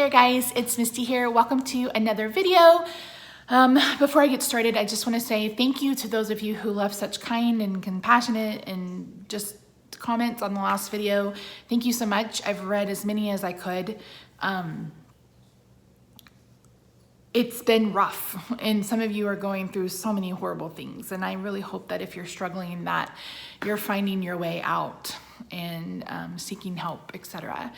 there guys, it's Misty here. Welcome to another video. Before I get started, I just want to say thank you to those of you who left such kind and compassionate and just comments on the last video. Thank you so much. I've read as many as I could. It's been rough and some of you are going through so many horrible things, and I really hope that if you're struggling that you're finding your way out and seeking help, etc.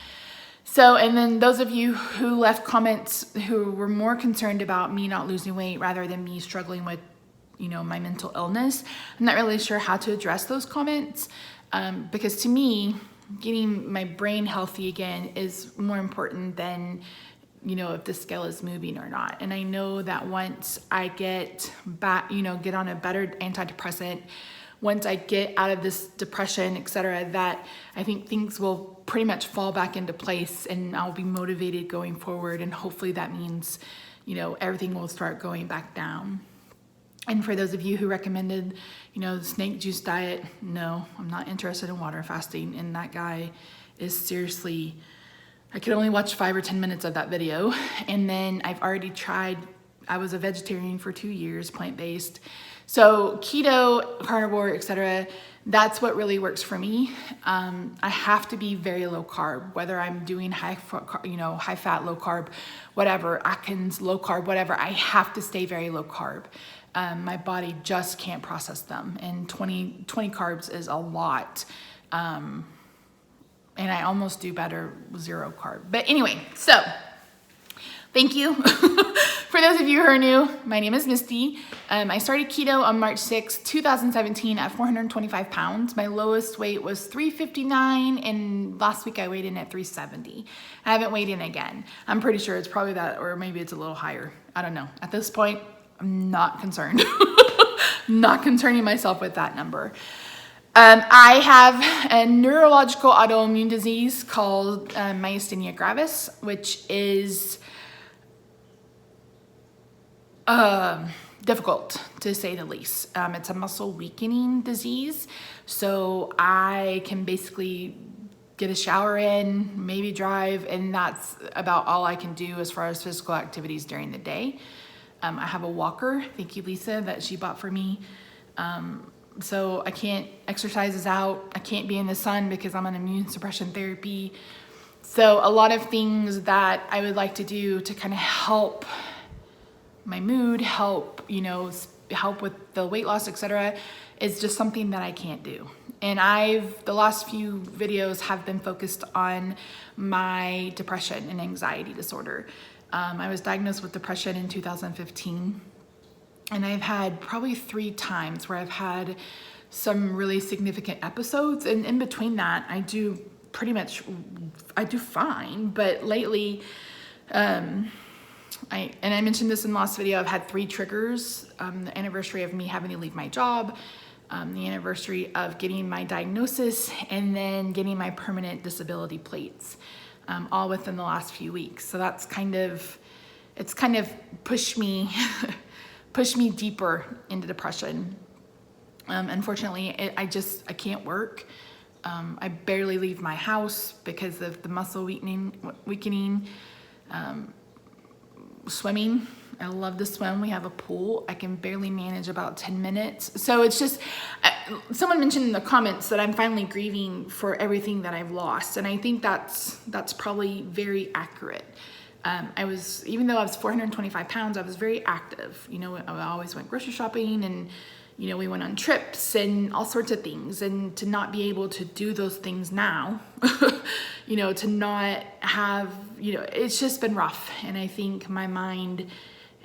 So, and then those of you who left comments who were more concerned about me not losing weight rather than me struggling with, my mental illness, I'm not really sure how to address those comments because to me, getting my brain healthy again is more important than if the scale is moving or not. And I know that once I get back, get on a better antidepressant, once I get out of this depression, etc., that I think things will pretty much fall back into place and I'll be motivated going forward. And hopefully that means, everything will start going back down. And for those of you who recommended, the snake juice diet, no, I'm not interested in water fasting. And that guy is seriously, I could only watch 5 or 10 minutes of that video. And then I've already tried, I was a vegetarian for 2 years, plant-based. So keto, carnivore, etc., that's what really works for me. I have to be very low carb, whether I'm doing high fat, low carb, whatever, Atkins, low carb, whatever, I have to stay very low carb. My body just can't process them. And 20 carbs is a lot. And I almost do better with 0 carb. But anyway, so thank you. For those of you who are new, my name is Misty. I started keto on March 6, 2017 at 425 pounds. My lowest weight was 359 and last week I weighed in at 370. I haven't weighed in again. I'm pretty sure it's probably that, or maybe it's a little higher. I don't know. At this point, I'm not concerned. Not concerning myself with that number. I have a neurological autoimmune disease called myasthenia gravis, which is difficult to say the least. It's a muscle weakening disease. So I can basically get a shower in, maybe drive, and that's about all I can do as far as physical activities during the day. I have a walker, thank you Lisa, that she bought for me. So I can't exercise out. I can't be in the sun because I'm on immune suppression therapy. So a lot of things that I would like to do to kind of help my mood, help with the weight loss, etc., is just something that I can't do. And the last few videos have been focused on my depression and anxiety disorder. I was diagnosed with depression in 2015. And I've had probably 3 times where I've had some really significant episodes. And in between that, I do fine. But lately, I mentioned this in the last video, I've had 3 triggers. The anniversary of me having to leave my job, the anniversary of getting my diagnosis, and then getting my permanent disability plates, all within the last few weeks. So that's it's kind of pushed me deeper into depression. Unfortunately, I can't work. I barely leave my house because of the muscle weakening. Swimming, I love to swim. We have a pool. I can barely manage about 10 minutes. So it's just, someone mentioned in the comments that I'm finally grieving for everything that I've lost. And I think that's probably very accurate. Even though I was 425 pounds, I was very active. I always went grocery shopping and, we went on trips and all sorts of things. And to not be able to do those things now, to not have, it's just been rough. And I think my mind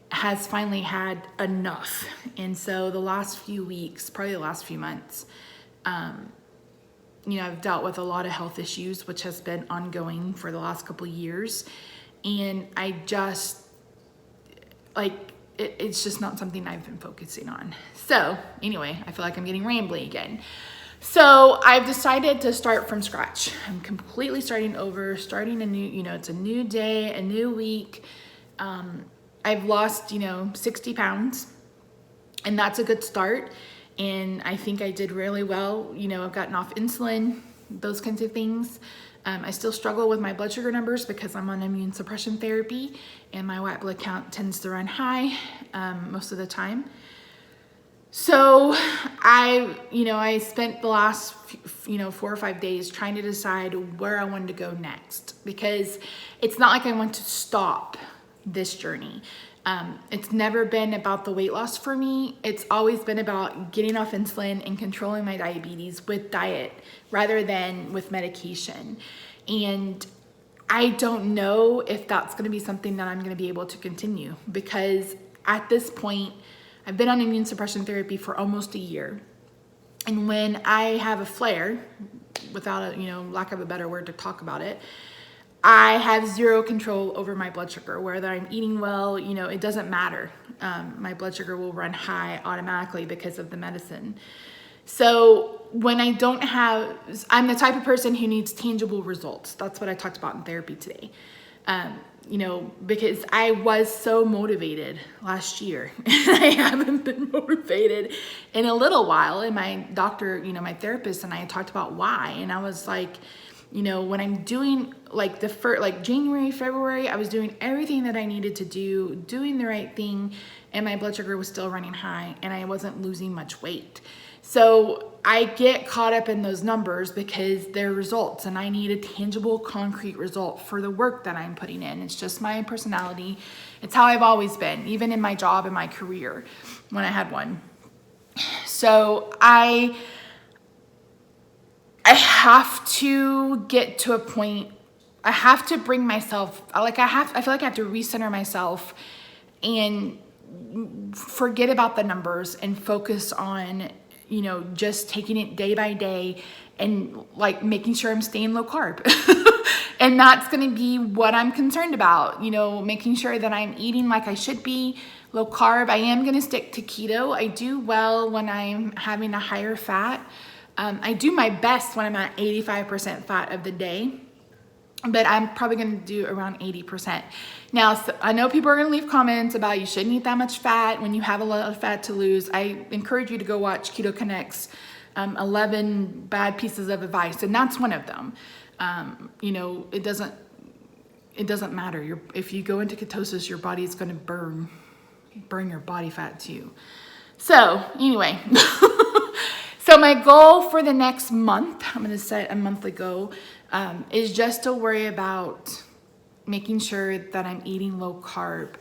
has finally had enough. And so the last few weeks, probably the last few months, I've dealt with a lot of health issues, which has been ongoing for the last couple of years. And I just, it's just not something I've been focusing on. So anyway, I feel like I'm getting rambly again. So I've decided to start from scratch. I'm completely starting over, starting a new, it's a new day, a new week. I've lost, 60 pounds, and that's a good start. And I think I did really well. I've gotten off insulin. those kinds of things. I still struggle with my blood sugar numbers because I'm on immune suppression therapy and my white blood count tends to run high most of the time. So I spent the last 4 or 5 days trying to decide where I wanted to go next, because it's not like I want to stop this journey. It's never been about the weight loss for me. It's always been about getting off insulin and controlling my diabetes with diet rather than with medication. And I don't know if that's going to be something that I'm going to be able to continue, because at this point, I've been on immune suppression therapy for almost a year. And when I have a flare, without a, lack of a better word to talk about it, I have zero control over my blood sugar. Whether I'm eating well, it doesn't matter. My blood sugar will run high automatically because of the medicine. So when I'm the type of person who needs tangible results. That's what I talked about in therapy today. Because I was so motivated last year and I haven't been motivated in a little while. And my doctor, my therapist and I talked about why. And I was like, when I'm doing January, February, I was doing everything that I needed to do, doing the right thing, and my blood sugar was still running high and I wasn't losing much weight. So I get caught up in those numbers because they're results and I need a tangible, concrete result for the work that I'm putting in. It's just my personality. It's how I've always been, even in my job and my career when I had one. So I have to get to a point, I have to bring myself, I feel like I have to recenter myself and forget about the numbers and focus on, just taking it day by day and making sure I'm staying low carb. And that's going to be what I'm concerned about, making sure that I'm eating like I should be, low carb. I am going to stick to keto. I do well when I'm having a higher fat. I do my best when I'm at 85% fat of the day, but I'm probably going to do around 80%. Now, so I know people are going to leave comments about you shouldn't eat that much fat when you have a lot of fat to lose. I encourage you to go watch Keto Connect's 11 bad pieces of advice, and that's one of them. It doesn't matter. If you go into ketosis, your body is going to burn your body fat too. So anyway, so my goal for the next month, I'm going to set a monthly goal, is just to worry about making sure that I'm eating low carb.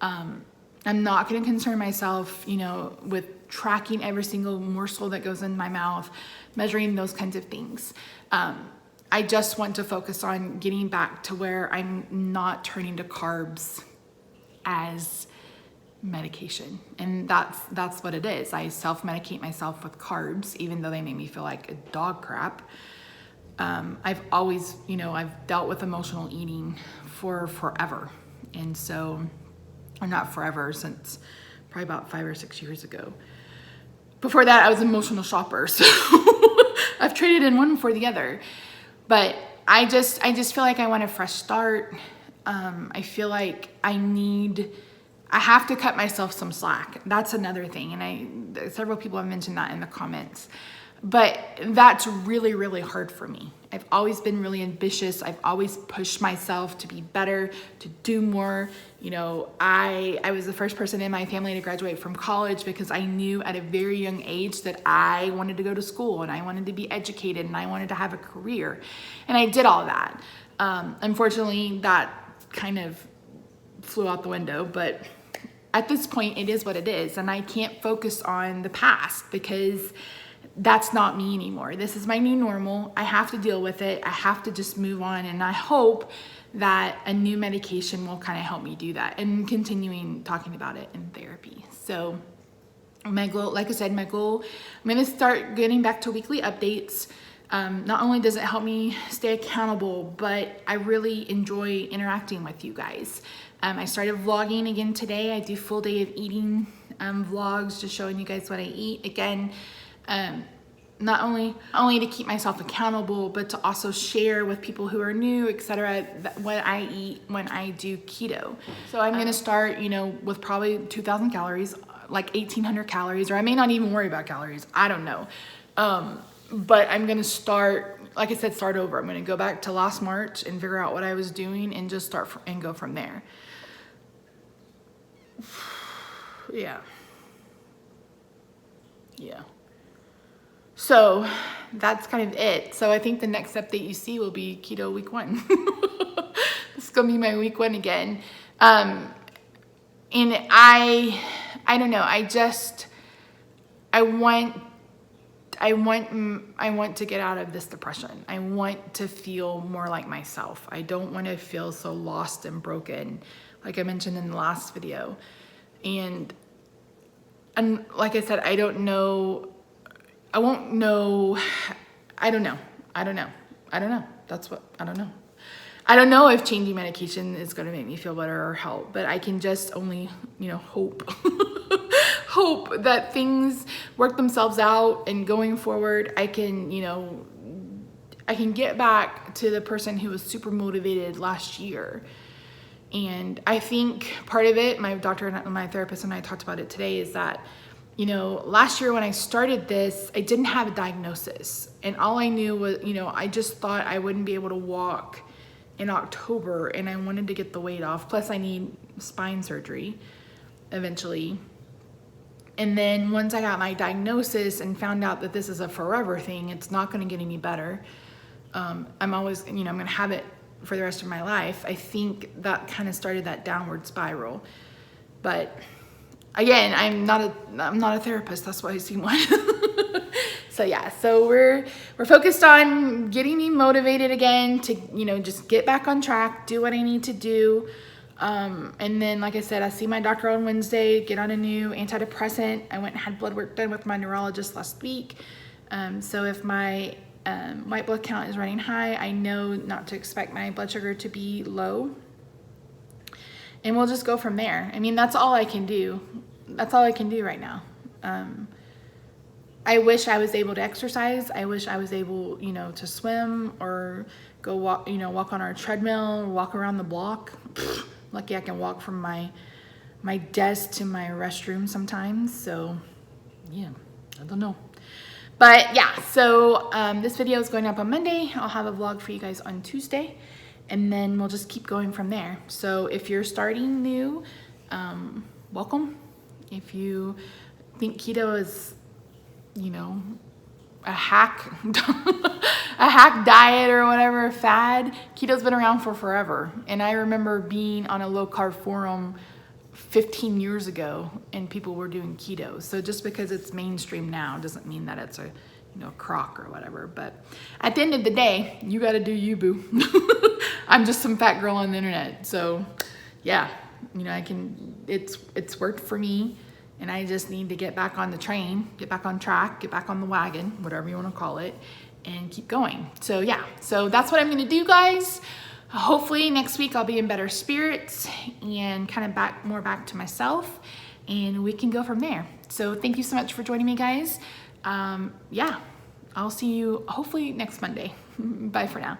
I'm not going to concern myself, with tracking every single morsel that goes in my mouth, measuring those kinds of things. I just want to focus on getting back to where I'm not turning to carbs as medication. And that's what it is. I self-medicate myself with carbs, even though they make me feel like a dog crap. I've always, I've dealt with emotional eating for forever. And so, or not forever, since probably about 5 or 6 years ago. Before that, I was an emotional shopper. So I've traded in one for the other. But I just feel like I want a fresh start. I feel like I have to cut myself some slack. That's another thing. And several people have mentioned that in the comments. But that's really, really hard for me. I've always been really ambitious. I've always pushed myself to be better, to do more. I was the first person in my family to graduate from college because I knew at a very young age that I wanted to go to school and I wanted to be educated and I wanted to have a career. And I did all that. Unfortunately, that kind of flew out the window, but at this point, it is what it is. And I can't focus on the past because that's not me anymore. This is my new normal. I have to deal with it. I have to just move on. And I hope that a new medication will kind of help me do that, and continuing talking about it in therapy. So my goal, like I said, I'm going to start getting back to weekly updates. Not only does it help me stay accountable, but I really enjoy interacting with you guys. I started vlogging again today. I do full day of eating vlogs, just showing you guys what I eat. Again, not only to keep myself accountable, but to also share with people who are new, etc., what I eat when I do keto. So I'm going to start, with probably 2,000 calories, like 1,800 calories, or I may not even worry about calories. I don't know. But I'm going to start like I said, start over. I'm going to go back to last March and figure out what I was doing and just start and go from there. Yeah. So that's kind of it. So I think the next update you see will be keto week 1. This is going to be my week 1 again. And I don't know. I want to get out of this depression. I want to feel more like myself. I don't want to feel so lost and broken, like I mentioned in the last video. And like I said, I don't know. I won't know. I don't know. That's what, I don't know. I don't know if changing medication is going to make me feel better or help, but I can just only, hope. Hope that things work themselves out, and going forward, I can get back to the person who was super motivated last year. And I think part of it, my doctor and my therapist and I talked about it today, is that, last year when I started this, I didn't have a diagnosis. And all I knew was, I just thought I wouldn't be able to walk in October, and I wanted to get the weight off. Plus I need spine surgery eventually. And then once I got my diagnosis and found out that this is a forever thing, it's not going to get any better. I'm always, I'm going to have it for the rest of my life. I think that kind of started that downward spiral. But again, I'm not a therapist. That's why I see one. So yeah, so we're focused on getting me motivated again to, just get back on track, do what I need to do. And then, like I said, I see my doctor on Wednesday, get on a new antidepressant. I went and had blood work done with my neurologist last week. So if my white blood count is running high, I know not to expect my blood sugar to be low. And we'll just go from there. I mean, that's all I can do. That's all I can do right now. I wish I was able to exercise. I wish I was able, to swim or go walk, walk on our treadmill or walk around the block. Lucky I can walk from my desk to my restroom sometimes. So yeah, I don't know. But yeah, so this video is going up on Monday. I'll have a vlog for you guys on Tuesday, and then we'll just keep going from there. So if you're starting new, welcome. If you think keto is, a hack, a hack diet or whatever, fad, keto's been around for forever. And I remember being on a low carb forum 15 years ago and people were doing keto. So just because it's mainstream now doesn't mean that it's a, crock or whatever. But at the end of the day, you got to do you, boo. I'm just some fat girl on the internet. So yeah, it's worked for me. And I just need to get back on the train, get back on track, get back on the wagon, whatever you want to call it, and keep going. So yeah, so that's what I'm going to do, guys. Hopefully next week I'll be in better spirits and kind of back to myself, and we can go from there. So thank you so much for joining me, guys. Yeah, I'll see you hopefully next Monday. Bye for now.